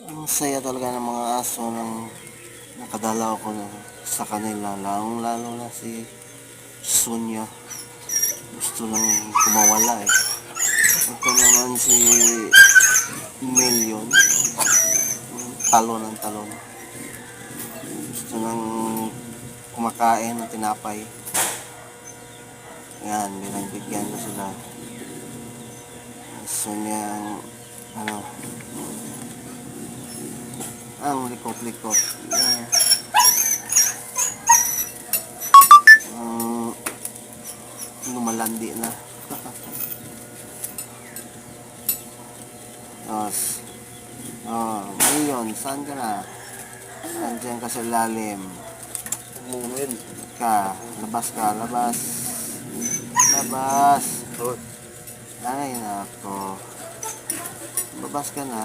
Ang saya talaga ng mga aso nang nakadalaw ko sa kanila, lalong-lalo na si Sonia. Gusto lang kumawala eh. Ito naman si Million, talon ng talon. Gusto nang kumakain ng tinapay. Yan, binagbigyan ko sila. Gusto niya ang likot-likot. Yan. Lumalandi na. Tapos, Million, saan ka na? Andiyan ka sa lalim. Umumin. Labas ka, labas. Labas. Ay, nako. Labas ka na.